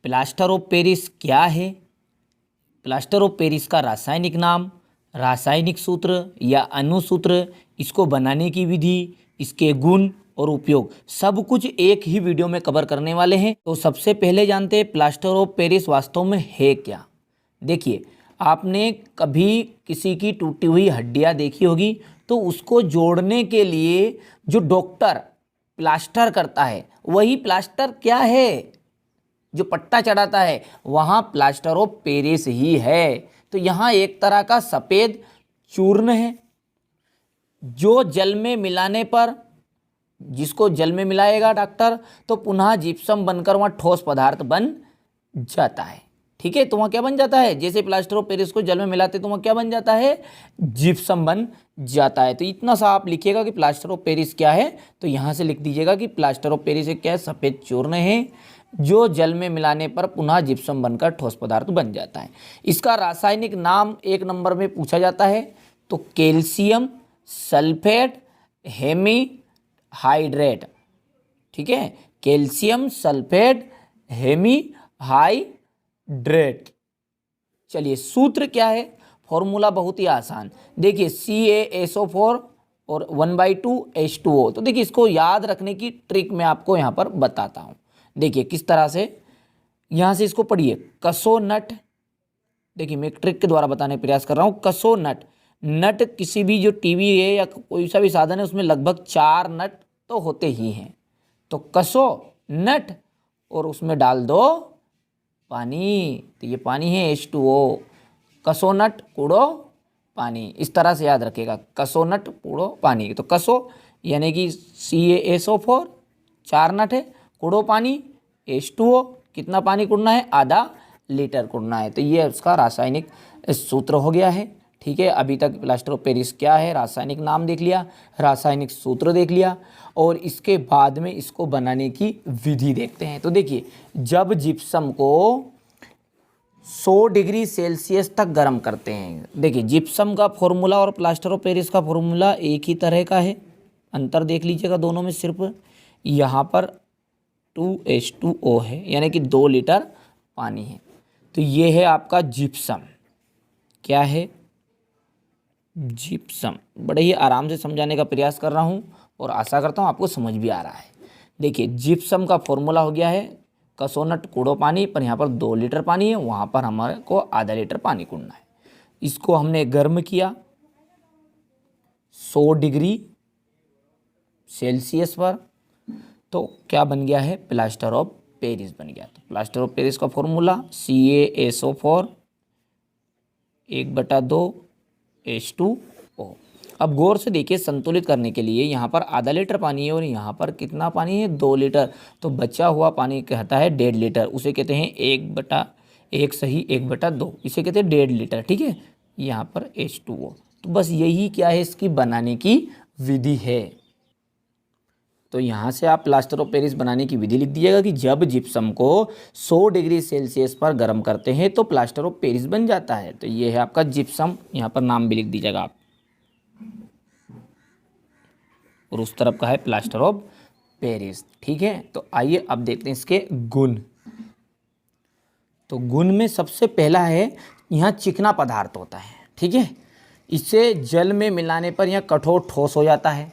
Plaster of Paris क्या है, plaster of Paris का रासायनिक नाम, रासायनिक सूत्र या अणुसूत्र, इसको बनाने की विधि, इसके गुण और उपयोग, सब कुछ एक ही वीडियो में कवर करने वाले हैं। तो सबसे पहले जानते हैं प्लास्टर ऑफ पेरिस वास्तव में है क्या। देखिए, आपने कभी किसी की टूटी हुई हड्डियां देखी होगी, तो उसको जोड़ने के लिए जो डॉक्टर प्लास्टर करता है वही प्लास्टर क्या है, जो पट्टा चढ़ाता है वहाँ प्लास्टर ऑफ पेरिस ही है। तो यहाँ एक तरह का सफ़ेद चूर्ण है जो जल में मिलाने पर, जिसको जल में मिलाएगा डॉक्टर तो पुनः जिप्सम बनकर वहाँ ठोस पदार्थ बन जाता है। ठीक है, तो वहाँ क्या बन जाता है, जैसे प्लास्टर ऑफ पेरिस को जल में मिलाते तो वहाँ क्या बन जाता है, जिप्सम बन जाता है। तो इतना सा आप लिखिएगा कि प्लास्टर ऑफ पेरिस क्या है, तो यहाँ से लिख दीजिएगा कि प्लास्टर ऑफ पेरिस एक क्या है, सफ़ेद चूर्ण है जो जल में मिलाने पर पुनः जिप्सम बनकर ठोस पदार्थ बन जाता है। इसका रासायनिक नाम एक नंबर में पूछा जाता है तो कैल्शियम सल्फेट हेमीहाइड्रेट। ठीक है, कैल्शियम सल्फेट हेमीहाइड्रेट। चलिए सूत्र क्या है, फॉर्मूला बहुत ही आसान, देखिए CaSO4 और 1/2H2O। तो देखिए इसको याद रखने की ट्रिक मैं आपको यहाँ पर बताता हूँ। देखिए किस तरह से, यहाँ से इसको पढ़िए, कसो नट। देखिए मैं एक ट्रिक के द्वारा बताने का प्रयास कर रहा हूँ। कसो नट, नट किसी भी जो टीवी है या कोई सा भी साधन है उसमें लगभग 4 नट तो होते ही हैं। तो कसो नट और उसमें डाल दो पानी, तो ये पानी है H2O। कसो नट कूड़ो पानी, इस तरह से याद रखेगा, कसो नट कूड़ो पानी। तो कसो यानी कि CaSO4 4 नट है, कूड़ो पानी H2O, कितना पानी कुड़ना है, आधा लीटर कुड़ना है। तो ये उसका रासायनिक सूत्र हो गया है। ठीक है, अभी तक प्लास्टर ऑफ पेरिस क्या है, रासायनिक नाम देख लिया, रासायनिक सूत्र देख लिया, और इसके बाद में इसको बनाने की विधि देखते हैं। तो देखिए, जब जिप्सम को 100 डिग्री सेल्सियस तक गर्म करते हैं, देखिए जिप्सम का फॉर्मूला और प्लास्टर ऑफ पेरिस का फॉर्मूला एक ही तरह का है, अंतर देख लीजिएगा दोनों में, सिर्फ यहाँ पर 2H2O है यानी कि 2 लीटर पानी है। तो ये है आपका जिप्सम, क्या है, जिप्सम। बड़े ही आराम से समझाने का प्रयास कर रहा हूँ और आशा करता हूँ आपको समझ भी आ रहा है। देखिए जिप्सम का फॉर्मूला हो गया है कसो नट कूड़ो पानी, पर यहाँ पर 2 लीटर पानी है, वहाँ पर हमारे को आधा लीटर पानी कुड़ना है। इसको हमने गर्म किया 100 डिग्री सेल्सियस पर, तो क्या बन गया है, प्लास्टर ऑफ पेरिस बन गया। तो प्लास्टर ऑफ पेरिस का फॉर्मूला CaSO4 1/2H2O। अब गौर से देखिए, संतुलित करने के लिए यहाँ पर आधा लीटर पानी है और यहाँ पर कितना पानी है, 2 लीटर। तो बचा हुआ पानी कहता है 1.5 लीटर, उसे कहते हैं 1/1 सही 1/2, इसे कहते हैं 1.5 लीटर। ठीक है, यहाँ पर H2O। तो बस यही क्या है, इसकी बनाने की विधि है। तो यहाँ से आप प्लास्टर ऑफ पेरिस बनाने की विधि लिख दीजिएगा कि जब जिप्सम को 100 डिग्री सेल्सियस पर गर्म करते हैं तो प्लास्टर ऑफ पेरिस बन जाता है। तो ये है आपका जिप्सम, यहाँ पर नाम भी लिख दीजिएगा आप, और उस तरफ का है प्लास्टर ऑफ पेरिस। ठीक है, तो आइए अब देखते हैं इसके गुण। तो गुण में सबसे पहला है, यहाँ चिकना पदार्थ होता है। ठीक है, इसे जल में मिलाने पर यह कठोर ठोस हो जाता है,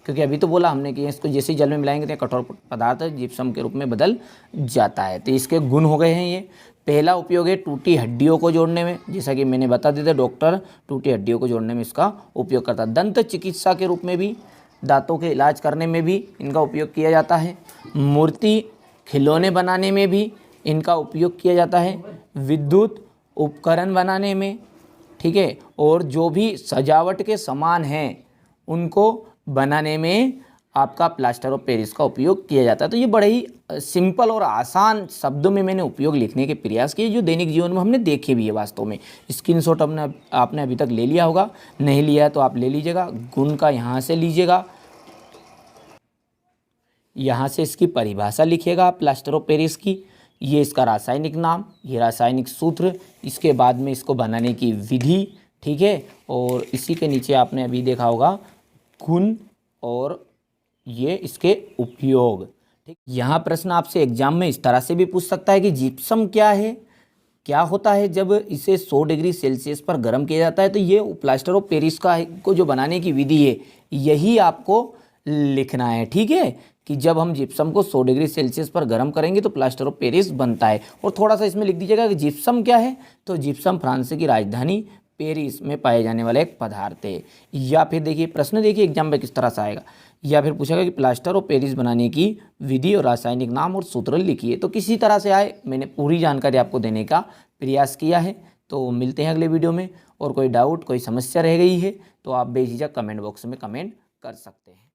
क्योंकि अभी तो बोला हमने कि इसको जैसे ही जल में मिलाएंगे तो कठोर पदार्थ जिप्सम के रूप में बदल जाता है। तो इसके गुण हो गए हैं ये। पहला उपयोग है टूटी हड्डियों को जोड़ने में, जैसा कि मैंने बता दिया था, डॉक्टर टूटी हड्डियों को जोड़ने में इसका उपयोग करता है। दंत चिकित्सा के रूप में भी, दांतों के इलाज करने में भी इनका उपयोग किया जाता है। मूर्ति खिलौने बनाने में भी इनका उपयोग किया जाता है। विद्युत उपकरण बनाने में, ठीक है, और जो भी सजावट के सामान हैं उनको बनाने में आपका प्लास्टर ऑफ पेरिस का उपयोग किया जाता है। तो ये बड़े ही सिंपल और आसान शब्दों में मैंने उपयोग लिखने के प्रयास किए, जो दैनिक जीवन में हमने देखे भी है। वास्तव में स्क्रीनशॉट आपने अभी तक ले लिया होगा, नहीं लिया है तो आप ले लीजिएगा। गुण का यहाँ से लीजिएगा, यहाँ से इसकी परिभाषा लिखिएगा प्लास्टर ऑफ पेरिस की, ये इसका रासायनिक नाम, ये रासायनिक सूत्र, इसके बाद में इसको बनाने की विधि। ठीक है, और इसी के नीचे आपने अभी देखा होगा गुण और ये इसके उपयोग। ठीक, यहाँ प्रश्न आपसे एग्जाम में इस तरह से भी पूछ सकता है कि जिप्सम क्या है, क्या होता है जब इसे 100 डिग्री सेल्सियस पर गर्म किया जाता है। तो ये प्लास्टर ऑफ पेरिस को जो बनाने की विधि है यही आपको लिखना है। ठीक है, कि जब हम जिप्सम को 100 डिग्री सेल्सियस पर गर्म करेंगे तो प्लास्टर ऑफ पेरिस बनता है। और थोड़ा सा इसमें लिख दीजिएगा कि जिप्सम क्या है। तो जिप्सम फ्रांस की राजधानी पेरिस में पाए जाने वाला एक पदार्थ है। या फिर देखिए प्रश्न, देखिए एग्जाम में किस तरह से आएगा। या फिर पूछेगा कि प्लास्टर ऑफ पेरिस बनाने की विधि और रासायनिक नाम और सूत्र लिखिए। तो किसी तरह से आए, मैंने पूरी जानकारी आपको देने का प्रयास किया है। तो मिलते हैं अगले वीडियो में। और कोई डाउट, कोई समस्या रह गई है तो आप बेझिझक कमेंट बॉक्स में कमेंट कर सकते हैं।